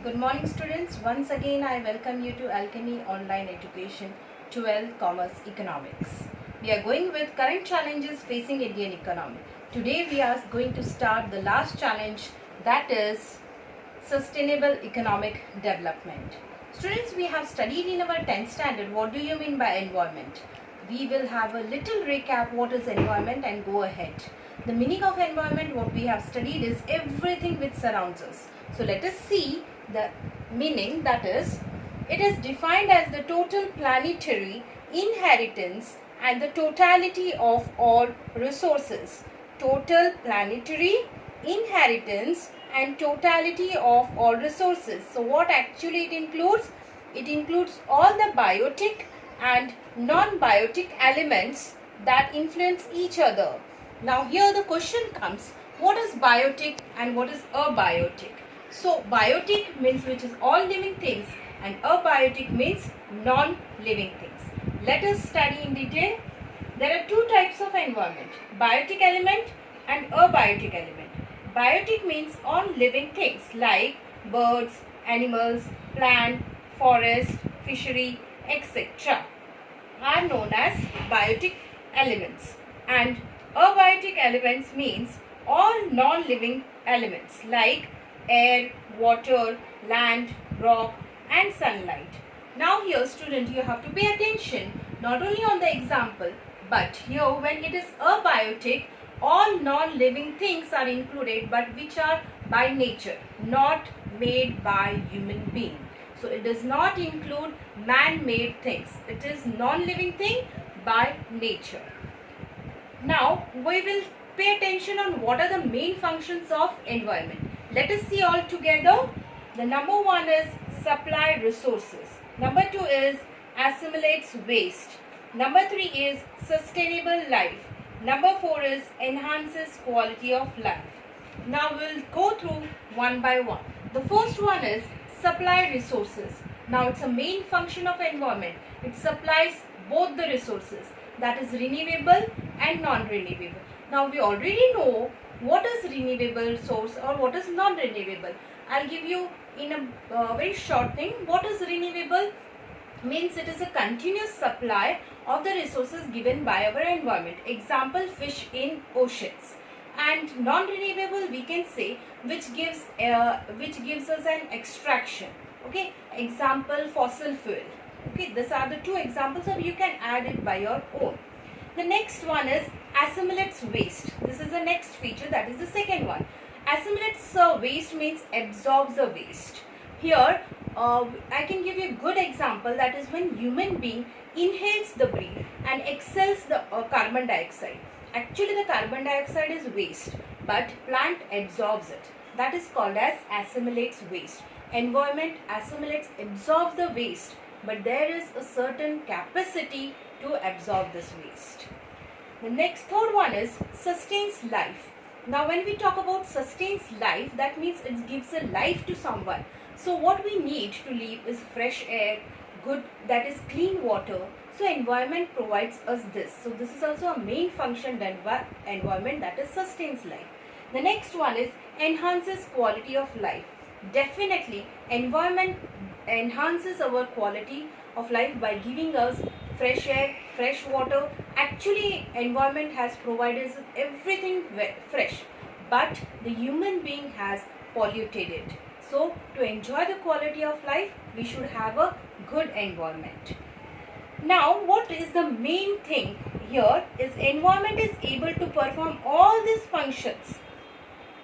Good morning students. Once again I welcome you to Alchemy Online Education 12 Commerce Economics. We are going with current challenges facing Indian economy. Today we are going to start the last challenge, that is sustainable economic development. Students, we have studied in our 10th standard what do you mean by environment. We will have a little recap what is environment and go ahead. The meaning of environment, what we have studied, is everything which surrounds us. So let us see the meaning, that is, it is defined as the total planetary inheritance and the totality of all resources. Total planetary inheritance and totality of all resources. So what actually it includes? It includes all the biotic and non-biotic elements that influence each other. Now here the question comes, what is biotic and what is abiotic? So biotic means which is all living things and abiotic means non-living things. Let us study in detail. There are two types of environment, biotic element and abiotic element. Biotic means all living things like birds, animals, plant, forest, fishery, etc. are known as biotic elements, and abiotic elements means all non-living elements like air, water, land, rock and sunlight. Now here student, you have to pay attention not only on the example, but here when it is abiotic, all non-living things are included but which are by nature, not made by human being. So it does not include man-made things. It is non-living thing by nature. Now we will pay attention on what are the main functions of environment. Let us see all together. The number one is supply resources. Number two is assimilates waste. Number three is sustainable life. Number four is enhances quality of life. Now we will go through one by one. The first one is supply resources. Now it's a main function of environment. It supplies both the resources, that is renewable and non-renewable. Now we already know what is renewable source or what is non-renewable. I'll give you in a very short thing. What is renewable? Means it is a continuous supply of the resources given by our environment. Example, fish in oceans. And non-renewable we can say which gives us an extraction. Okay, example fossil fuel. Okay, these are the two examples, or you can add it by your own. The next one is assimilates waste. This is the next feature, that is the second one. Assimilates waste means absorbs the waste. Here I can give you a good example, that is when human being inhales the breath and exhales the carbon dioxide. Actually the carbon dioxide is waste, but plant absorbs it. That is called as assimilates waste. Environment assimilates, absorbs the waste, but there is a certain capacity to absorb this waste. The next third one is sustains life. Now when we talk about sustains life, that means it gives a life to someone. So what we need to live is fresh air, good, that is clean water. So environment provides us this. So this is also a main function done by environment, that is sustains life. The next one is enhances quality of life. Definitely environment enhances our quality of life by giving us fresh air, fresh water. Actually environment has provided us everything fresh, but the human being has polluted it. So to enjoy the quality of life, we should have a good environment. Now what is the main thing here is environment is able to perform all these functions.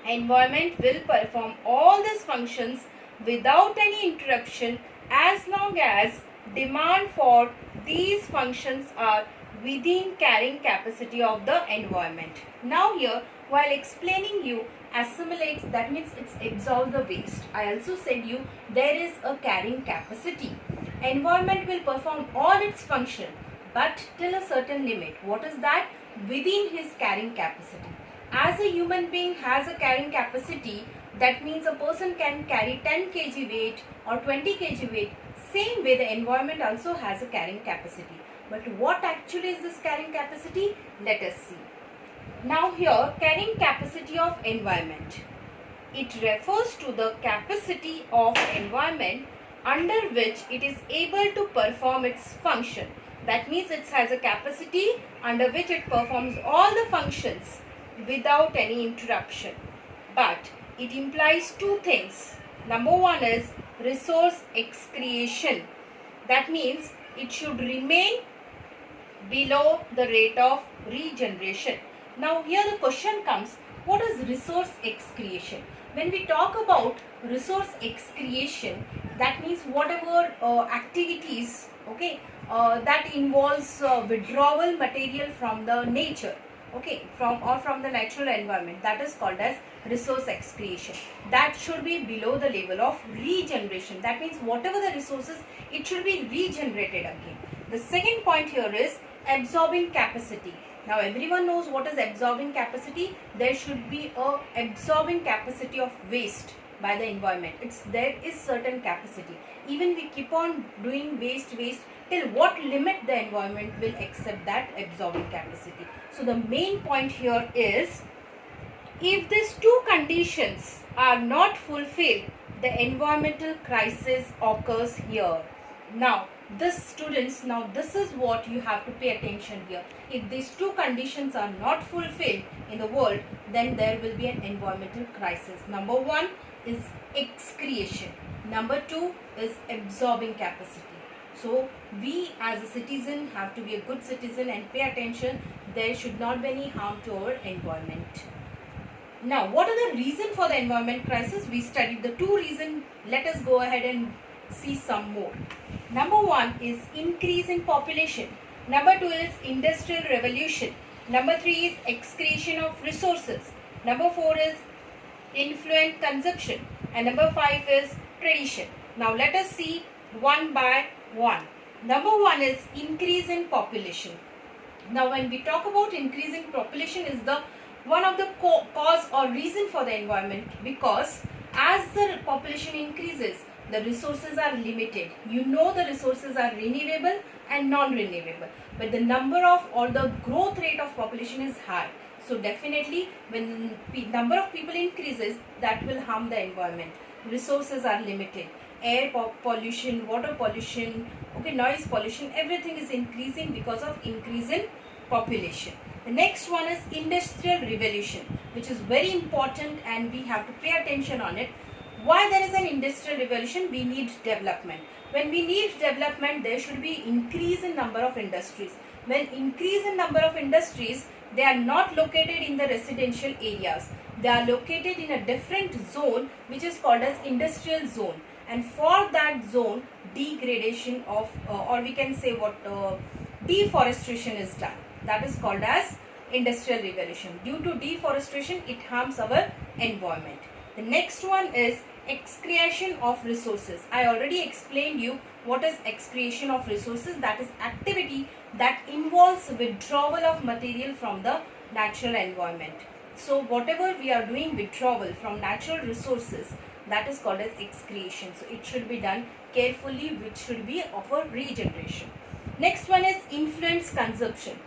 Environment will perform all these functions without any interruption as long as demand for these functions are within carrying capacity of the environment. Now here, while explaining you assimilates, that means it absorbs the waste. I also said you there is a carrying capacity. Environment will perform all its function, but till a certain limit. What is that? Within his carrying capacity. As a human being has a carrying capacity, that means a person can carry 10 kg weight or 20 kg weight. Same way the environment also has a carrying capacity. But what actually is this carrying capacity? Let us see. Now here, carrying capacity of environment. It refers to the capacity of environment under which it is able to perform its function. That means it has a capacity under which it performs all the functions without any interruption. But it implies two things. Number one is resource excretion. That means it should remain below the rate of regeneration. Now here the question comes, what is resource excretion? When we talk about resource excretion, that means whatever activities, okay, that involves withdrawal material from the nature, okay, from the natural environment, that is called as resource excretion. That should be below the level of regeneration. That means whatever the resources, it should be regenerated again. The second point here is absorbing capacity. Now everyone knows what is absorbing capacity. There should be a absorbing capacity of waste by the environment. There is certain capacity. Even we keep on doing waste till what limit the environment will accept that absorbing capacity. So the main point here is, if these two conditions are not fulfilled, the environmental crisis occurs here. Now this is what you have to pay attention here. If these two conditions are not fulfilled in the world, then there will be an environmental crisis. Number one is excretion. Number two is absorbing capacity. So we as a citizen have to be a good citizen and pay attention. There should not be any harm to our environment. Now, what are the reasons for the environment crisis? We studied the two reasons. Let us go ahead and see some more. Number one is increase in population. Number two is industrial revolution. Number three is excretion of resources. Number four is influent consumption. And number five is tradition. Now let us see one by one. Number one is increase in population. Now when we talk about increasing population, is the one of the cause or reason for the environment, because as the population increases, the resources are limited. You know, the resources are renewable and non-renewable, but the number of or the growth rate of population is high. So definitely when number of people increases, that will harm the environment. Resources are limited. Air pollution, water pollution, okay, noise pollution, everything is increasing because of increase in population. The next one is industrial revolution, which is very important and we have to pay attention on it. Why there is an industrial revolution? We need development. When we need development, there should be increase in number of industries. When increase in number of industries, they are not located in the residential areas. They are located in a different zone, which is called as industrial zone. And for that zone, degradation of or we can say what deforestation is done. That is called as industrial revolution. Due to deforestation, it harms our environment. The next one is excretion of resources. I already explained you what is excretion of resources. That is activity that involves withdrawal of material from the natural environment. So whatever we are doing withdrawal from natural resources, that is called as excretion. So it should be done carefully, which should be of a regeneration. Next one is influence consumption.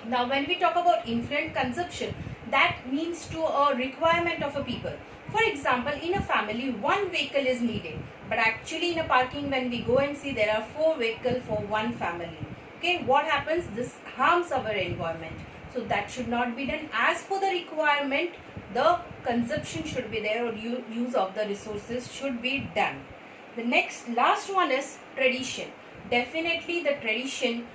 Now when we talk about influent consumption, that means to a requirement of a people. For example, in a family, one vehicle is needed, but actually in a parking, when we go and see, there are 4 vehicles for one family. Okay, what happens? This harms our environment. So that should not be done. As per the requirement, the consumption should be there, or use of the resources should be done. The last one is tradition. Definitely the tradition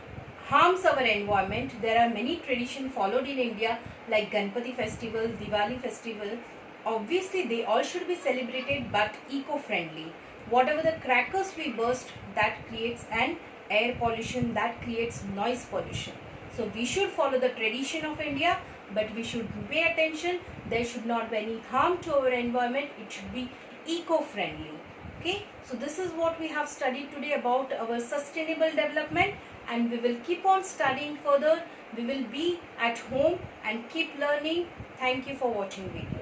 harms our environment. There are many traditions followed in India, like Ganpati festival, Diwali festival. Obviously they all should be celebrated, but eco-friendly. Whatever the crackers we burst, that creates an air pollution, that creates noise pollution. So we should follow the tradition of India, but we should pay attention. There should not be any harm to our environment. It should be eco-friendly. Okay, so this is what we have studied today about our sustainable development, and we will keep on studying further. We will be at home and keep learning. Thank you for watching video.